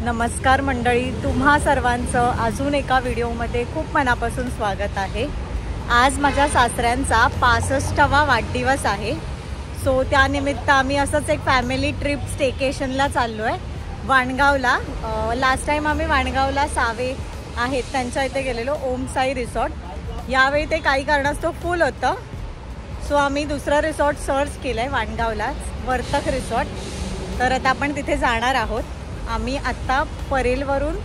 नमस्कार मंडळी, तुम्हा सर्वांचं अजून एका व्हिडिओमध्ये खूप मनापासून स्वागत आहे। आज माझ्या सासऱ्यांचा 65वा वाढदिवस आहे। सो त्यानिमित्त आम्ही असंच एक फॅमिली ट्रिप स्टेकेशनला चाललो आहे वाणगावला। लास्ट टाइम आम्ही वाणगावला सावे आहेत त्यांच्या इथे गेलेलो, ओम साई रिसॉर्ट। यावेळी ते काही कारणास्तव फुल होतं, सो आम्ही दुसरा रिसॉर्ट सर्च केलं आहे वाणगावलाच, वर्तक रिसॉर्ट। तर आता आपण तिथे जाणार आहोत। आम्ही आत्ता परेलवरून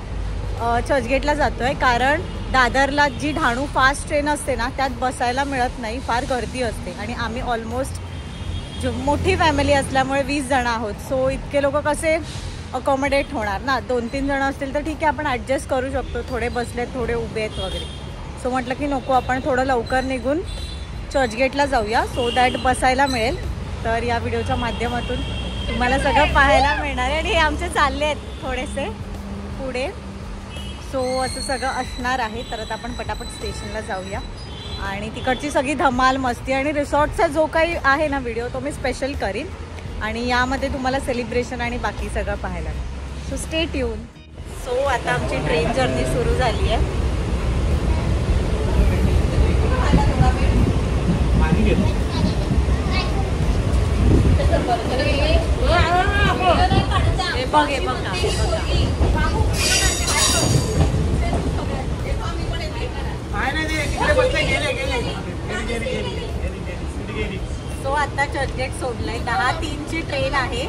चर्चगेटला जातो आहे, कारण दादरला जी ढाणू फास्ट ट्रेन असते ना त्यात बसायला मिळत नाही, फार गर्दी असते। आणि आम्ही ऑलमोस्ट जो मोठी फॅमिली असल्यामुळे 20 जण आहोत, सो इतके लोक कसे अकोमोडेट होणार ना। 2-3 जण असतील तर ठीक आहे, आपण ॲडजस्ट करू शकतो, थोडे बसलेत थोडे उभे आहेत वगैरे। सो म्हटलं की नको, आपण थोडं लवकर निघून चर्चगेटला जाऊया, सो दॅट बसायला मिळेल। तर या व्हिडिओच्या माध्यमातून तुम्हाला सगळं पाहायला मिळणार आहे। आणि हे आमचे चालले आहेत थोडेसे पुढे, सो असं सगळं असणार आहे। तर आता आपण पटापट स्टेशनला जाऊया आणि तिकडची सगळी धमाल मस्ती आणि रिसॉर्टचा जो काही आहे ना व्हिडिओ तो मी स्पेशल करीन, आणि यामध्ये तुम्हाला सेलिब्रेशन आणि बाकी सगळं पाहायला मिळेल। So stay tune. सो आता आमची ट्रेन जर्नी सुरू झाली आहे। सो आता चर्चगेट सोडलंय, 10:03ची ट्रेन आहे,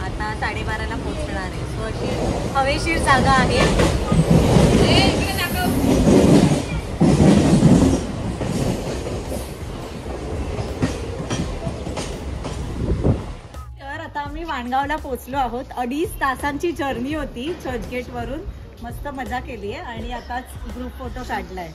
आता 12:30ला पोहोचणार आहे। सो अशी हवेशीर जागा आहे। तर आता आम्ही वाणगावला पोहोचलो आहोत। 2.5 तासांची जर्नी होती चर्चगेट वरून, मस्त मजा केली आहे आणि आताच ग्रुप फोटो काढलाय।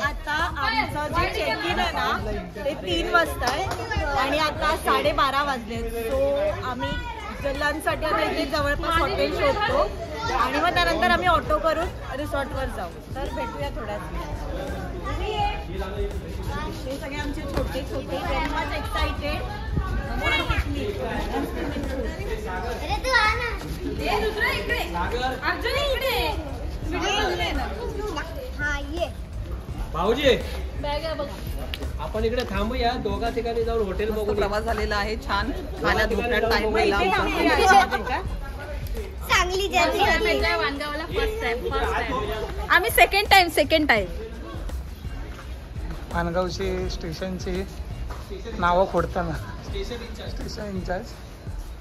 आता आमचं जे चेक इन आहे ना ते 3 वाजता आहे आणि आता 12:30 वाजले। सो आम्ही लंचसाठी आता इथे जवळपास हॉटेल शोधतो आणि मग त्यानंतर आम्ही ऑटो करून रिसॉर्टवर जाऊ। तर भेटूया थोड्याच वेळात। हे सगळे आमचे छोटे छोटे व्हेरी मच एक्साइटेड। भाऊजी आपण इकडे थांबूया, दोघा ठिकाणी जाऊन हॉटेल बघून। प्रवास झालेला आहे, छान खाण्यात झोपण्यात टाइम मिळाला। चांगली जर्नी वाणगावला फर्स्ट टाइम आम्ही सेकंड टाइम वाणगावची स्टेशनची नावं खोडताना स्टेशन इंचार्ज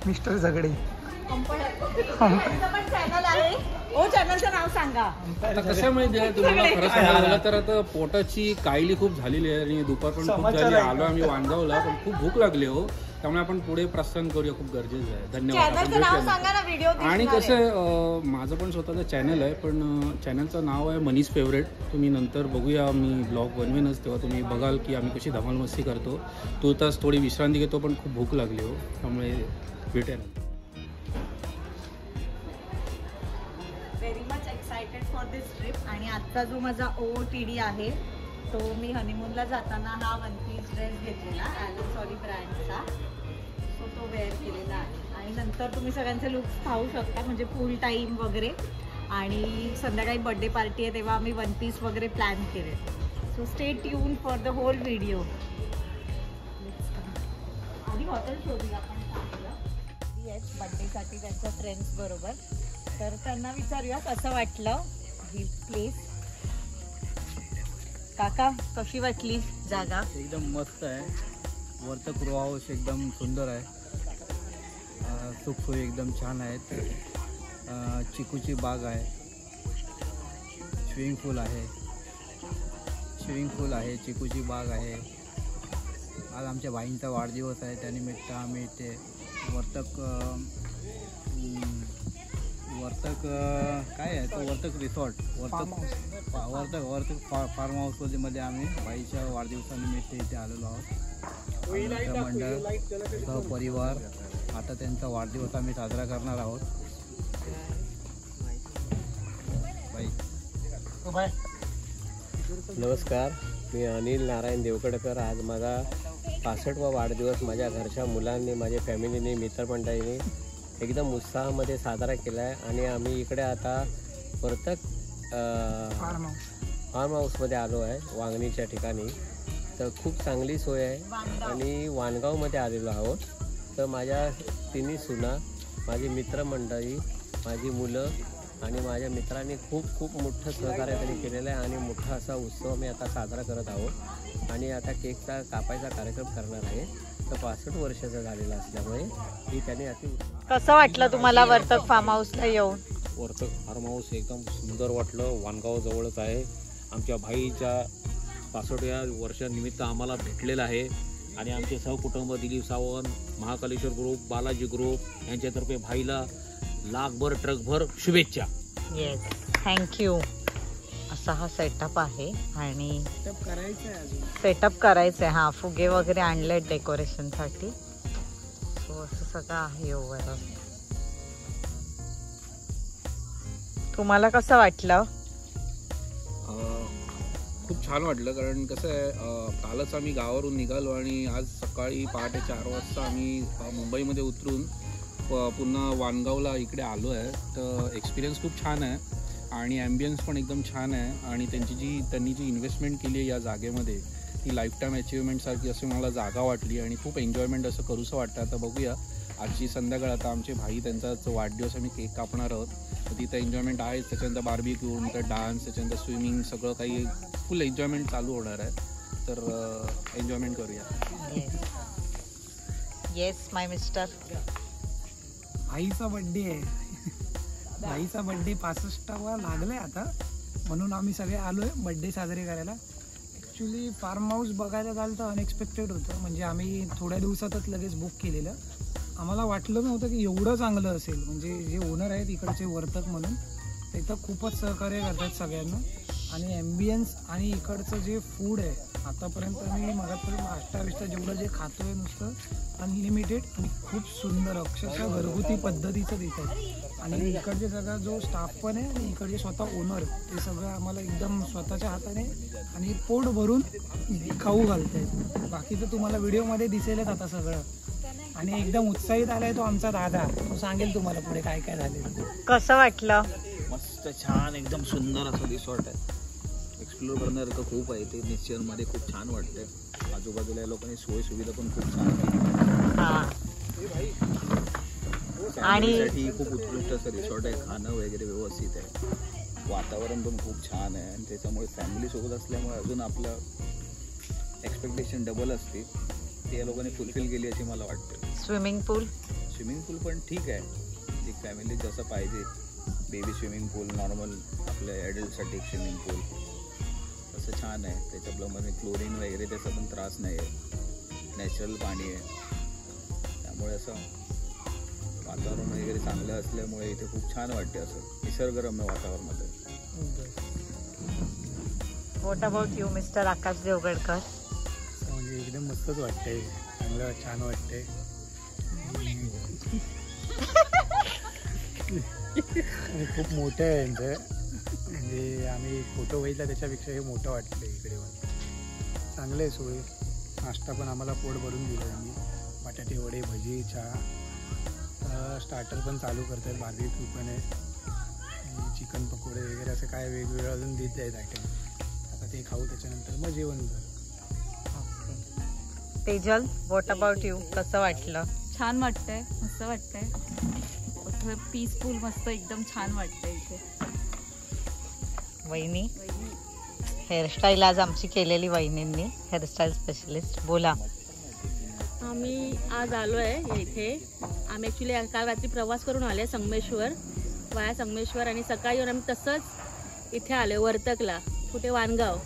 मिस्टर झगडे चॅनल आहे, ओ चॅनलचं नाव सांगा। आता कसं माहिती आहे तुम्हाला, खरं सांगायला तर आता पोटाची कायली खूप झालेली आहे आणि दुपार पण खूप झाली। आलो आम्ही वाणगावला, पण खूप भूक लागली हो, त्यामुळे आपण पुढे प्रस्थान करूया, खूप गरजेचं आहे। धन्यवाद। आणि कसं माझं पण स्वतःचं चॅनल आहे, पण चॅनलचं नाव आहे मनीष फेवरेट। तुम्ही नंतर बघूया, मी ब्लॉग बनवेनच तेव्हा तुम्ही बघाल की आम्ही कशी धमाल मस्ती करतो। तो तास थोडी विश्रांती घेतो, पण खूप भूक लागली हो, त्यामुळे भेटूया ना। Very much excited for this trip. आणि आजचा जो माझा OOTD आहे तो मी हनीमूनला जाताना हा 1 पीस ड्रेस घेतलेला ॲलन सॉरी ब्रँडचा, सो तो वेअर केलेला आहे। आणि नंतर तुम्ही सगळ्यांचे लुक्स पाहू शकता, म्हणजे फुल टाईम वगैरे। आणि संध्याकाळी बर्थडे पार्टी आहे तेव्हा आम्ही 1 पीस वगैरे प्लॅन केले। So stay tune for the whole video. आधी हॉटेल शोधूया आपण बर्थडेसाठी त्यांच्या फ्रेंड्स बरोबर, तर त्यांना विचारूया कसं वाटलं ही प्लेस। काका, कशी वाटली जागा? एकदम मस्त आहे, वर्तक रो हाऊस एकदम सुंदर आहे, सुखसोयी एकदम छान आहेत, चिकूची बाग आहे, स्विमिंग पूल आहे, चिकूची बाग आहे। आज आमच्या बाईंचा वाढदिवस आहे, त्यानिमित्त आम्ही इथे वर्तक वर्तक काय आहे तो वर्तक रिसॉर्ट वर्तक फार्म हाऊसमध्ये आम्ही बाईच्या वाढदिवसानिमित्त इथे आलेलो आहोत. मंडळ सहपरिवार आता त्यांचा वाढदिवस आम्ही साजरा करणार आहोत. बाई नमस्कार, मी अनिल नारायण देवकडकर. आज माझा 65वा वाढदिवस माझ्या घरच्या मुलांनी, माझ्या फॅमिलीने, मित्रमंडळीने एकदम उत्साहामध्ये साजरा केला आहे. आणि आम्ही इकडे आता वर्तक फार्म हाऊसमध्ये आलो आहे, वांगणीच्या ठिकाणी. तर खूप चांगली सोय आहे. आणि वाणगावमध्ये आलेलो आहोत. तर माझ्या तिन्ही सुना, माझी मित्रमंडळी, माझी मुलं आणि माझ्या मित्रांनी खूप मोठं सहकार्य त्यांनी केलेलं आहे. आणि मोठा असा उत्सव मी आता साजरा करत आहोत. आणि आता केकचा कापायचा कार्यक्रम करणार आहे. तर 65 वर्षाचा झालेला असल्यामुळे ही त्यांनी अति. कसं वाटलं तुम्हाला वर्तक फार्म हाऊसला येऊन? वर्तक फार्म हाऊस एकदम सुंदर वाटलं. वाणगाव जवळच आहे. आमच्या भाईच्या 65व्या वर्षानिमित्त आम्हाला भेटलेलं आहे. आणि आमचे सहकुटुंब दिलीप सावंत, महाकालेश्वर ग्रुप, बालाजी ग्रुप यांच्यातर्फे भाईला लाखभर ट्रकभर शुभेच्छा. Yes, thank you. असा हा सेटअप आहे. आणि सेटअप करायचं आहे. हां, फुगे वगैरे आणले डेकोरेशनसाठी. सो असं सगळं आहे ओव्हरऑल. तुम्हाला कसं वाटलं? खूप छान वाटलं. कारण कसं आहे, कालच आम्ही गावावरून निघालो आणि आज सकाळी पहाटे 4 वाजता आम्ही मुंबईमध्ये उतरून पुन्हा वाणगावला इकडे आलो आहे. तर एक्सपिरियन्स खूप छान आहे. आणि ॲम्बियन्स पण एकदम छान आहे. आणि त्यांनी जी इन्व्हेस्टमेंट केली आहे या जागेमध्ये, ती लाईफ टाईम अचिव्हमेंटसारखी अशी मला जागा वाटली. आणि खूप एन्जॉयमेंट असं करूसं वाटतं. आता बघूया, आजची संध्याकाळ आता आमचे भाई त्यांचाच वाढदिवस, आम्ही केक कापणार आहोत. तर तिथं एन्जॉयमेंट आहेच. त्याच्यानंतर बार्बिक्यू, नंतर डान्स, त्याच्यानंतर स्विमिंग, सगळं काही फुल एन्जॉयमेंट चालू होणार आहे. तर एन्जॉयमेंट करूया. येस माय मिस्टर. भाईचा बड्डे आहे. भाईचा बड्डे 65वा लागलाय आता, म्हणून आम्ही सगळे आलोय बड्डे साजरे करायला. ॲक्च्युली फार्म हाऊस बघायला जायला तर अनएक्सपेक्टेड होतं. म्हणजे आम्ही थोड्या दिवसातच लगेच बुक केलेलं. आम्हाला वाटलं नव्हतं की एवढं चांगलं असेल. म्हणजे जे ओनर आहेत इकडचे वर्तक म्हणून, ते तर खूपच सहकार्य करतात सगळ्यांना. आणि ॲम्बियन्स आणि इकडचं जे फूड आहे, आतापर्यंत मी मगापर्यंत नाश्ता जेवढं जे खातोय नुसतं अनलिमिटेड आणि खूप सुंदर, अक्षरशः घरगुती पद्धतीचं देतात. आणि इकडचे सगळा जो स्टाफ पण आहे आणि इकडचे स्वतः ओनर, ते सगळं आम्हाला एकदम स्वतःच्या हाताने आणि पोट भरून खाऊ घालत आहेत. बाकी तर तुम्हाला व्हिडिओमध्ये दिसेलच आता सगळं. आणि एकदम उत्साहित आलाय तो आमचा दादा. तो सांगेल तुम्हाला पुढे काय काय झालेलं. कसं वाटलं? मस्त छान एकदम सुंदर असं रिसॉर्ट आहे. एक्सप्लोर करणारं खूप आहे ते. नेचरमध्ये खूप छान वाटतंय. आजूबाजूला या लोकांनी सोय सुविधा पण खूप छान आणि खूप उत्कृष्ट असं रिसॉर्ट आहे. खाणं वगैरे व्यवस्थित आहे. वातावरण पण खूप छान आहे. आणि त्याच्यामुळे फॅमिली सोबत असल्यामुळे अजून आपलं एक्सपेक्टेशन डबल असते. ते या लोकांनी फुलफिल केली अशी मला वाटतं. स्विमिंग पूल पण ठीक आहे. एक फॅमिली जसं पाहिजे, बेबी स्विमिंग पूल, नॉर्मल आपल्या ॲडल्टसाठी एक स्विमिंग पूल, असं छान आहे. त्याच्याप्रमाणे क्लोरीन वगैरे त्याचा पण त्रास नाही आहे. नॅचरल पाणी आहे. त्यामुळे असं वातावरण वगैरे चांगलं असल्यामुळे इथे खूप छान वाटते. असं निसर्गरम्य वातावरणामध्ये. व्हॉट अबाउट यू मिस्टर आकाश देवगडकर? म्हणजे एकदम मस्तच वाटतंय. चांगलं छान वाटतंय. आणि खूप मोठं आहे यांचं. म्हणजे आम्ही फोटो बघितला त्याच्यापेक्षा हे मोठं वाटतं इकडे. चांगलं आहे सोय. नाश्ता पण आम्हाला पोट भरून दिलं त्यांनी. बटाटे वडे, भजी, चहा, स्टार्टर पण चालू करतात. बार्बिक्यू पण आहे. चिकन पकोडे वगैरे असं काय वेगवेगळं अजून देत आहेत आयटम. आता ते खाऊ, त्याच्यानंतर मग जेवण करू. Tejal, what about you? कसं वाटलं? छान वाटतंय, मस्त वाटतंय. पीसफुल, मस्त एकदम छान वाटतंय इथे. वहिनी, हेअरस्टाईल आज आमची केलेली वहिनींनी, हेअरस्टाईल स्पेशलिस्ट. बोला. आम्ही आज आलो आहे इथे. आम्ही ॲक्च्युली काल रात्री प्रवास करून आले संगमेश्वर, वाया संगमेश्वर. आणि सकाळी येऊन आम्ही तसंच इथे आलो वर्तकला, कुठे वाणगाव.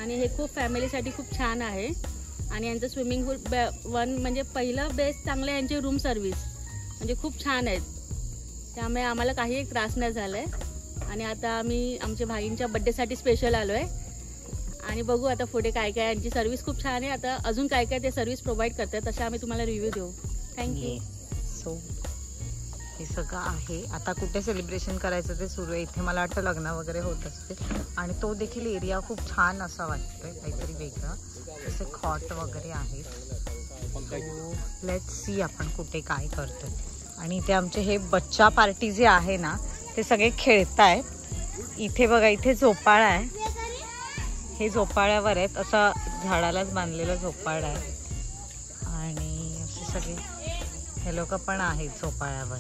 आणि हे खूप फॅमिलीसाठी खूप छान आहे. आणि यांचं स्विमिंग पूल म्हणजे पहिलं बेस्ट चांगलं आहे. यांची रूम सर्व्हिस म्हणजे खूप छान आहेत. त्यामुळे आम्हाला काही त्रास नाही झाला आहे. आणि आता आम्ही आमच्या भाईंच्या बड्डेसाठी स्पेशल आलो आहे आणि बघू आता पुढे काय काय. यांची सर्व्हिस खूप छान आहे. आता अजून काय काय ते सर्व्हिस प्रोव्हाइड करतात तसे आम्ही तुम्हाला रिव्ह्यू देऊ. थँक्यू. सो हे सगळं आहे. आता कुठे सेलिब्रेशन करायचं ते सुरू आहे. इथे मला वाटतं लग्न वगैरे होत असते आणि तो देखील एरिया खूप छान असा वाटतोय, काहीतरी वेगळं. असे खॉट वगैरे आहेत. सो लेट्स सी आपण कुठे काय करतोय. आणि इथे आमचे हे बच्चा पार्टी जे आहे ना ते सगळे खेळतायत. इथे बघा, इथे झोपाळा आहे. हे झोपाळ्यावर आहेत, असा झाडालाच बांधलेला झोपाळा आहे आणि असे सगळे हे लोक पण आहेत झोपाळ्यावर.